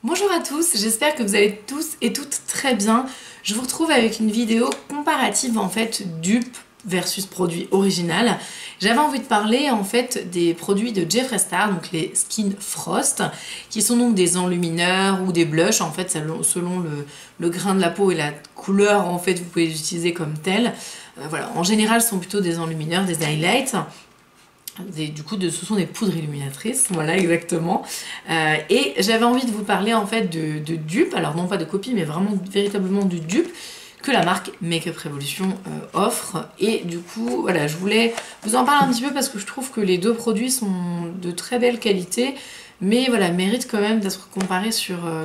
Bonjour à tous, j'espère que vous allez tous et toutes très bien. Je vous retrouve avec une vidéo comparative en fait dupe versus produit original. J'avais envie de parler en fait des produits de Jeffree Star, donc les Skin Frost, qui sont donc des enlumineurs ou des blushs en fait selon le grain de la peau et la couleur en fait vous pouvez les utiliser comme tel. Voilà, en général ce sont plutôt des enlumineurs, des highlights. Du coup, ce sont des poudres illuminatrices, voilà exactement. Et j'avais envie de vous parler en fait de dupes, alors non pas de copie, mais vraiment véritablement du dupe que la marque Makeup Revolution offre. Et du coup, voilà, je voulais vous en parler un petit peu parce que je trouve que les deux produits sont de très belle qualité, mais voilà, méritent quand même d'être comparés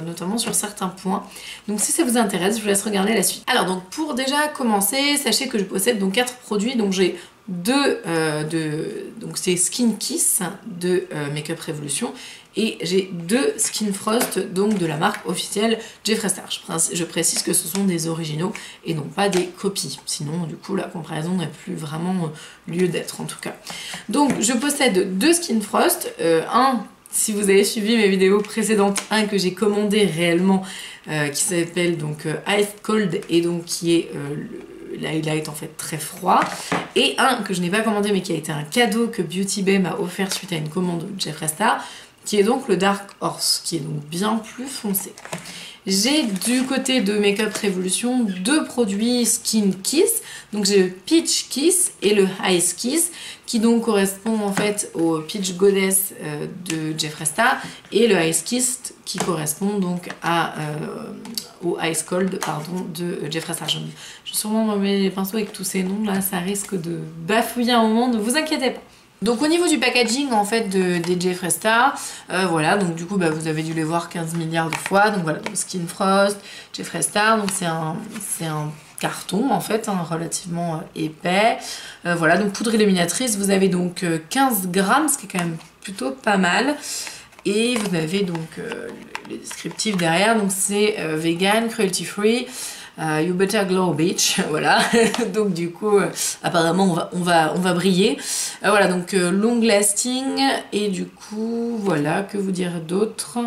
notamment sur certains points. Donc si ça vous intéresse, je vous laisse regarder la suite. Alors donc pour déjà commencer, sachez que je possède donc 4 produits, donc j'ai donc c'est Skin Kiss de Makeup Revolution et j'ai 2 Skin Frost donc de la marque officielle Jeffree Star. Je précise que ce sont des originaux et non pas des copies, sinon du coup la comparaison n'a plus vraiment lieu d'être en tout cas. Donc je possède 2 Skin Frost, un si vous avez suivi mes vidéos précédentes, un que j'ai commandé réellement qui s'appelle donc Ice Cold et donc qui est l'highlight en fait très froid, et un que je n'ai pas commandé mais qui a été un cadeau que Beauty Bay m'a offert suite à une commande de Jeffree Star, qui est donc le Dark Horse, qui est donc bien plus foncé. J'ai du côté de Makeup Revolution 2 produits Skin Kiss, donc j'ai le Peach Kiss et le Ice Kiss, qui donc correspond en fait au Peach Goddess de Jeffree Star, et le Ice Kiss qui correspond donc au Ice Cold pardon, de Jeffree Star. Je vais sûrement me mettre les pinceaux avec tous ces noms là, ça risque de bafouiller un moment, ne vous inquiétez pas. Donc au niveau du packaging en fait des Jeffree Star, voilà, donc du coup vous avez dû les voir 15 milliards de fois, donc voilà, donc Skin Frost, Jeffree Star, donc c'est un carton en fait, relativement épais, voilà, donc poudre illuminatrice, vous avez donc 15 grammes, ce qui est quand même plutôt pas mal, et vous avez donc le descriptif derrière, donc c'est vegan, cruelty free, You Better Glow Beach, voilà, donc du coup apparemment on va briller, voilà, donc long lasting, et du coup voilà, que vous dire d'autre,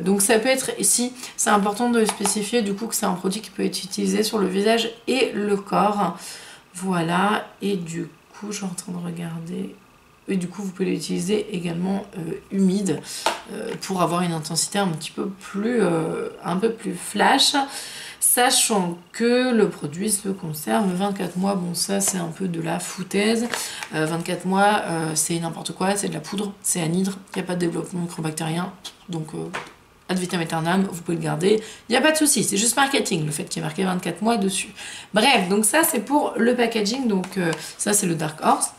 donc ça peut être, ici c'est important de spécifier du coup que c'est un produit qui peut être utilisé sur le visage et le corps, voilà, et du coup je suis en train de regarder. Et du coup vous pouvez l'utiliser également humide pour avoir une intensité un peu plus flash, sachant que le produit se conserve 24 mois, bon ça c'est un peu de la foutaise, 24 mois c'est n'importe quoi, c'est de la poudre, c'est anhydre, il n'y a pas de développement microbactérien, donc ad vitam aeternam, vous pouvez le garder, il n'y a pas de souci, c'est juste marketing, le fait qu'il y ait marqué 24 mois dessus. Bref, donc ça c'est pour le packaging, donc ça c'est le Dark Horse.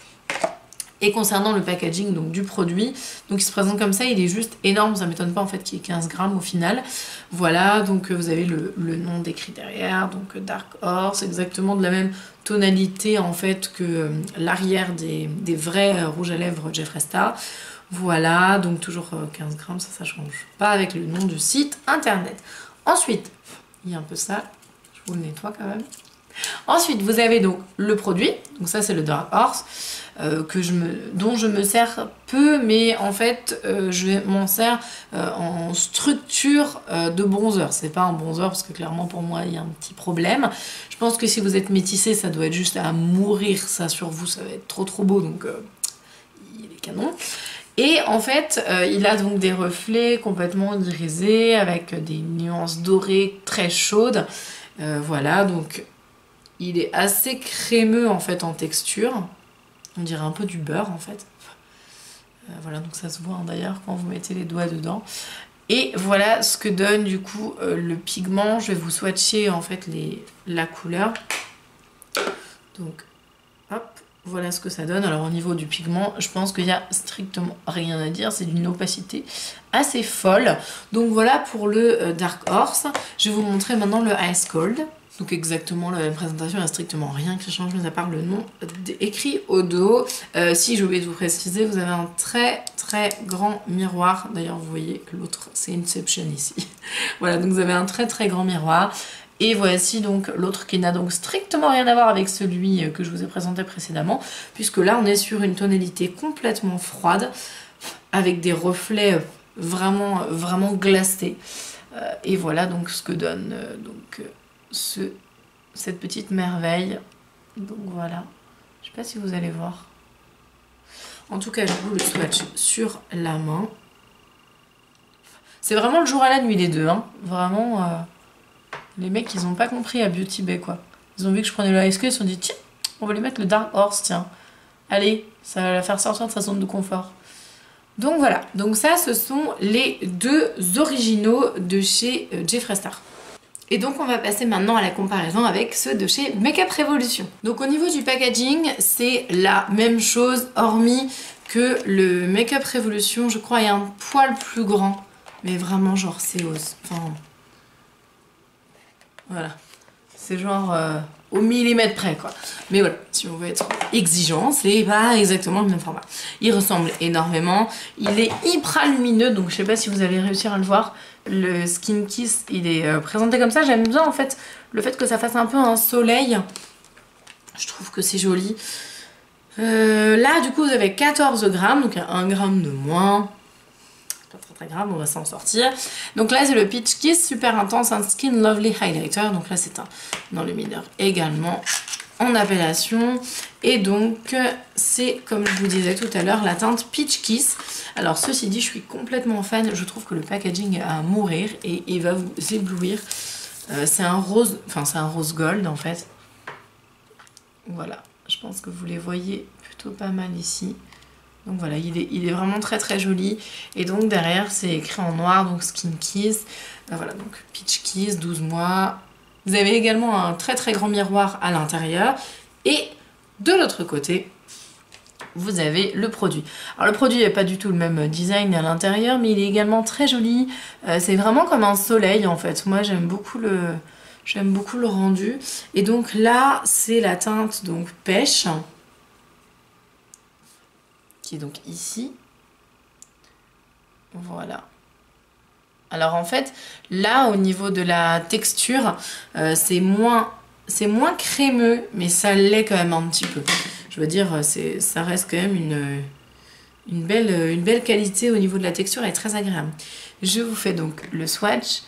Et concernant le packaging donc, du produit, donc il se présente comme ça, il est juste énorme, ça m'étonne pas en fait qu'il y ait 15 grammes au final. Voilà, donc vous avez le nom décrit derrière, donc Dark Horse, exactement de la même tonalité en fait que l'arrière des vrais rouges à lèvres Jeffree Star. Voilà, donc toujours 15 grammes, ça change pas avec le nom du site internet. Ensuite, il y a un peu ça, je vous le nettoie quand même. Ensuite, vous avez donc le produit, donc ça c'est le Dark Horse, dont je me sers peu, mais en fait je m'en sers en structure de bronzer. C'est pas un bronzer parce que clairement pour moi il y a un petit problème. Je pense que si vous êtes métissé, ça doit être juste à mourir ça sur vous, ça va être trop beau, donc il est canon. Et en fait, il a donc des reflets complètement irisés avec des nuances dorées très chaudes. Voilà, donc il est assez crémeux en fait en texture. On dirait un peu du beurre en fait. Voilà, donc ça se voit hein, d'ailleurs quand vous mettez les doigts dedans. Et voilà ce que donne du coup le pigment. Je vais vous swatcher en fait la couleur. Donc hop, voilà ce que ça donne. Alors au niveau du pigment, je pense qu'il n'y a strictement rien à dire. C'est d'une opacité assez folle. Donc voilà pour le Dark Horse. Je vais vous montrer maintenant le Ice Cold. Donc exactement la même présentation, il n'y a strictement rien qui change, mais à part le nom écrit au dos. Si j'ai oublié de vous préciser, vous avez un très grand miroir. D'ailleurs, vous voyez que l'autre, c'est Inception ici. Voilà, donc vous avez un très grand miroir. Et voici donc l'autre qui n'a donc strictement rien à voir avec celui que je vous ai présenté précédemment, puisque là, on est sur une tonalité complètement froide, avec des reflets vraiment glacé. Et voilà donc ce que donne cette petite merveille. Donc voilà, je sais pas si vous allez voir. En tout cas, je vous le swatch sur la main. C'est vraiment le jour à la nuit les deux, hein. Vraiment, les mecs ils ont pas compris à Beauty Bay quoi. Ils ont vu que je prenais le Ice Cream, ils se sont dit tiens, on va lui mettre le Dark Horse, tiens. Allez, ça va la faire sortir de sa zone de confort. Donc voilà, donc ça ce sont les deux originaux de chez Jeffree Star. Et donc on va passer maintenant à la comparaison avec ceux de chez Makeup Revolution. Donc au niveau du packaging, c'est la même chose, hormis que le Makeup Revolution, je crois, est un poil plus grand. Mais vraiment genre c'est ose. Enfin, voilà. C'est genre au millimètre près quoi. Mais voilà, si on veut être exigeant, c'est pas exactement le même format. Il ressemble énormément. Il est hyper lumineux, donc je sais pas si vous allez réussir à le voir. Le Skin Kiss, il est présenté comme ça. J'aime bien en fait le fait que ça fasse un peu un soleil. Je trouve que c'est joli. Là du coup vous avez 14 grammes, donc 1 gramme de moins. Pas très grave, on va s'en sortir. Donc là c'est le Peach Kiss Super Intense, un Skin Lovely Highlighter. Donc là c'est un enlumineur également en appellation. Et donc c'est comme je vous disais tout à l'heure la teinte Peach Kiss. Alors ceci dit je suis complètement fan, je trouve que le packaging est à mourir et il va vous éblouir. C'est un rose, enfin c'est un rose gold en fait. Voilà, je pense que vous les voyez plutôt pas mal ici. Donc voilà, il est vraiment très joli. Et donc derrière c'est écrit en noir, donc Skin Kiss. Voilà, donc Peach Kiss, 12 mois. Vous avez également un très grand miroir à l'intérieur. Et de l'autre côté, vous avez le produit. Alors le produit n'est pas du tout le même design à l'intérieur, mais il est également très joli. C'est vraiment comme un soleil en fait. Moi j'aime beaucoup le rendu. Et donc là, c'est la teinte donc pêche. Qui est donc ici. Voilà. Alors en fait, là au niveau de la texture, c'est moins crémeux, mais ça l'est quand même un petit peu. Je veux dire, ça reste quand même une belle qualité au niveau de la texture, elle est très agréable. Je vous fais donc le swatch,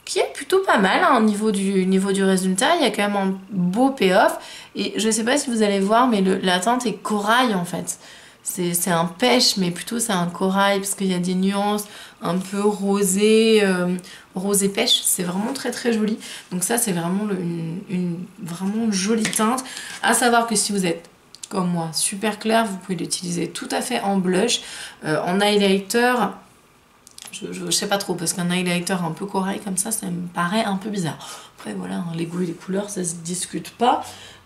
qui est plutôt pas mal hein, au niveau du résultat. Il y a quand même un beau payoff. Et je sais pas si vous allez voir, mais la teinte est corail en fait. C'est un pêche, mais plutôt c'est un corail parce qu'il y a des nuances un peu rosé, rosé pêche. C'est vraiment très joli. Donc ça, c'est vraiment vraiment jolie teinte. À savoir que si vous êtes comme moi super clair, vous pouvez l'utiliser tout à fait en blush, en highlighter. Je sais pas trop parce qu'un highlighter un peu corail comme ça me paraît un peu bizarre. Après voilà, hein, les goûts et les couleurs, ça se discute pas.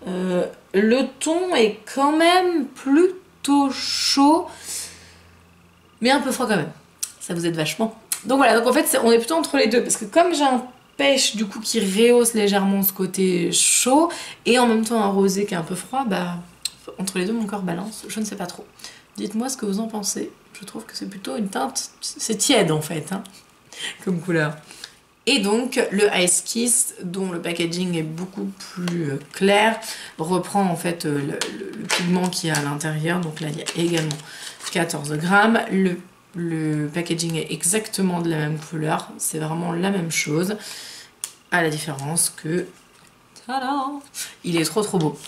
Le ton est quand même plutôt chaud, mais un peu froid quand même. Ça vous aide vachement. Donc voilà, donc en fait on est plutôt entre les deux parce que comme j'ai un pêche du coup qui rehausse légèrement ce côté chaud et en même temps un rosé qui est un peu froid, bah entre les deux mon corps balance, je ne sais pas trop. Dites-moi ce que vous en pensez. Je trouve que c'est plutôt une teinte, c'est tiède en fait hein, comme couleur. Et donc le Ice Kiss, dont le packaging est beaucoup plus clair, reprend en fait le pigment qu'il y a à l'intérieur. Donc là il y a également 14 grammes. Le packaging est exactement de la même couleur, c'est vraiment la même chose. À la différence que... Tada, il est trop beau.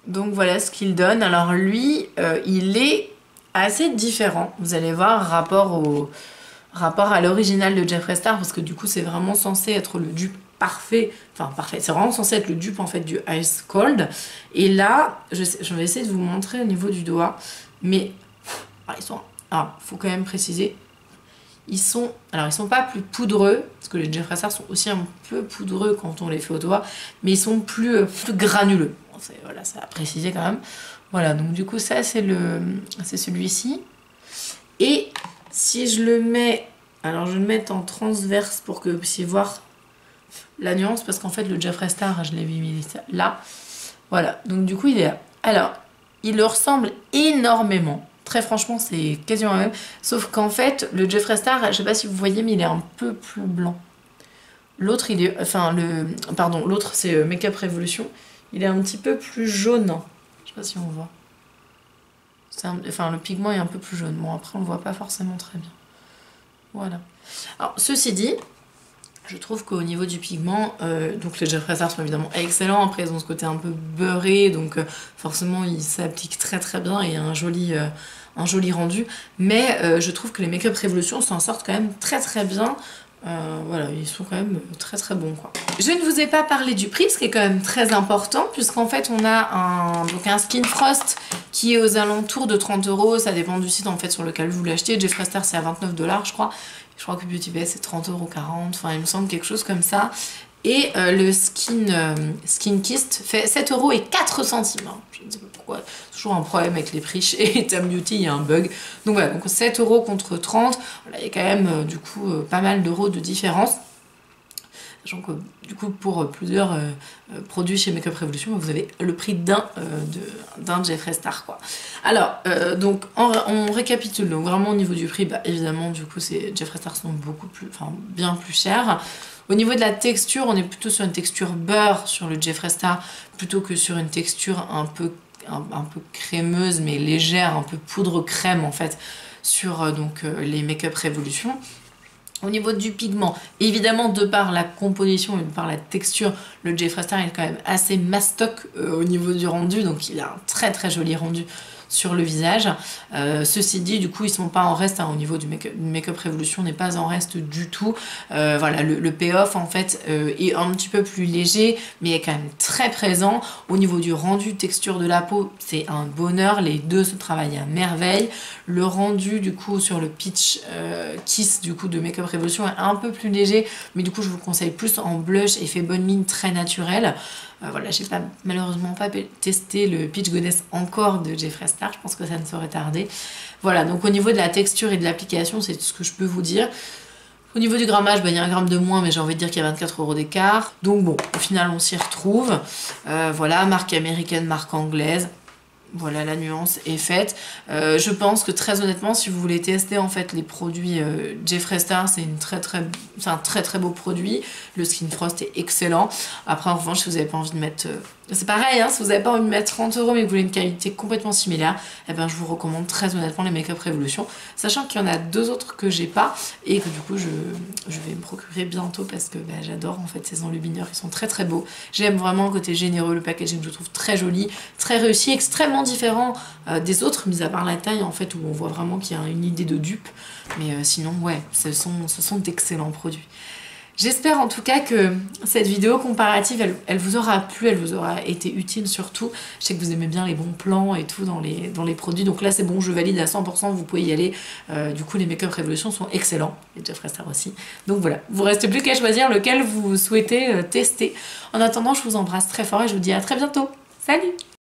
Donc voilà ce qu'il donne. Alors lui, il est assez différent. Vous allez voir rapport à l'original de Jeffree Star, parce que du coup c'est vraiment censé être le dupe parfait, enfin parfait, c'est vraiment censé être le dupe en fait du Ice Cold. Et là, je vais essayer de vous montrer au niveau du doigt, mais faut quand même préciser, ils sont pas plus poudreux, parce que les Jeffree Star sont aussi un peu poudreux quand on les fait au doigt, mais ils sont plus granuleux. Voilà, ça a précisé quand même. Voilà, donc du coup ça c'est celui-ci. Et si je le mets, alors je vais le mettre en transverse pour que vous puissiez voir la nuance, parce qu'en fait le Jeffree Star, je l'ai mis là. Voilà, donc du coup il est là. Alors, il le ressemble énormément. Très franchement, c'est quasiment la même. Sauf qu'en fait, le Jeffree Star, je sais pas si vous voyez, mais il est un peu plus blanc. L'autre, il est, l'autre c'est Makeup Revolution. Il est un petit peu plus jaune. Je sais pas si on voit. Le pigment est un peu plus jaune. Bon, après, on le voit pas forcément très bien. Voilà. Alors, ceci dit, je trouve qu'au niveau du pigment, donc les Jeffree Star sont évidemment excellents. Après, ils ont ce côté un peu beurré, donc forcément, ils s'appliquent très très bien et un joli rendu. Mais je trouve que les Make-up Revolution s'en sortent quand même très très bien. Voilà, ils sont quand même très très bons quoi. Je ne vous ai pas parlé du prix, ce qui est quand même très important, puisqu'en fait on a un Skin Frost qui est aux alentours de 30 €. Ça dépend du site en fait sur lequel vous l'achetez. Jeffree Star c'est à 29 $, je crois. Je crois que Beauty Bay c'est 30 €, 40 €, enfin il me semble quelque chose comme ça. Et le Skin Kist fait 7 € et 4 centimes. Je ne sais pas pourquoi, toujours un problème avec les prix chez Etam Beauty, il y a un bug. Donc voilà, donc 7 € contre 30, voilà, il y a quand même du coup pas mal d'euros de différence. Sachant que du coup pour plusieurs produits chez Make-up Revolution, vous avez le prix d'un Jeffree Star quoi. Alors donc on récapitule, donc vraiment au niveau du prix, bah, évidemment du coup ces Jeffree Star sont bien plus chers. Au niveau de la texture, on est plutôt sur une texture beurre sur le Jeffree Star plutôt que sur une texture un peu crémeuse mais légère, un peu poudre crème en fait sur les Make-up Revolution. Au niveau du pigment, évidemment de par la composition et de par la texture, le Jeffree Star est quand même assez mastoc au niveau du rendu, donc il a un très très joli rendu sur le visage. Ceci dit, du coup, ils sont pas en reste, hein, au niveau du Make-up Revolution n'est pas en reste du tout. Voilà, le payoff en fait est un petit peu plus léger, mais est quand même très présent. Au niveau du rendu texture de la peau, c'est un bonheur, les deux se travaillent à merveille. Le rendu du coup sur le Peach Kiss du coup de Make-up Revolution est un peu plus léger, mais du coup je vous conseille plus en blush, effet bonne mine très naturel. Voilà, j'ai malheureusement pas testé le Peach Goddess encore de Jeffree Star, je pense que ça ne saurait tarder. Voilà, donc au niveau de la texture et de l'application, c'est tout ce que je peux vous dire. Au niveau du grammage, bah, il y a 1 gramme de moins, mais j'ai envie de dire qu'il y a 24 € d'écart. Donc bon, au final on s'y retrouve. Voilà, marque américaine, marque anglaise. Voilà, la nuance est faite. Je pense que très honnêtement, si vous voulez tester en fait les produits Jeffree Star, c'est un très très beau produit. Le Skin Frost est excellent. Après en revanche, si vous n'avez pas envie de mettre... c'est pareil, hein, si vous n'avez pas envie de mettre 30 € mais que vous voulez une qualité complètement similaire, eh ben, je vous recommande très honnêtement les Make-up Revolution. Sachant qu'il y en a 2 autres que j'ai pas et que du coup je vais me procurer bientôt parce que bah, j'adore en fait ces enlumineurs, ils sont très très beaux. J'aime vraiment le côté généreux, le packaging je trouve très joli, très réussi, extrêmement différent des autres, mis à part la taille en fait où on voit vraiment qu'il y a une idée de dupe. Mais sinon ouais, ce sont d'excellents produits. J'espère en tout cas que cette vidéo comparative, elle vous aura plu, elle vous aura été utile surtout. Je sais que vous aimez bien les bons plans et tout dans les produits. Donc là c'est bon, je valide à 100%, vous pouvez y aller. Du coup les Make-up Revolution sont excellents. Et Jeffree Star aussi. Donc voilà, vous ne restez plus qu'à choisir lequel vous souhaitez tester. En attendant, je vous embrasse très fort et je vous dis à très bientôt. Salut!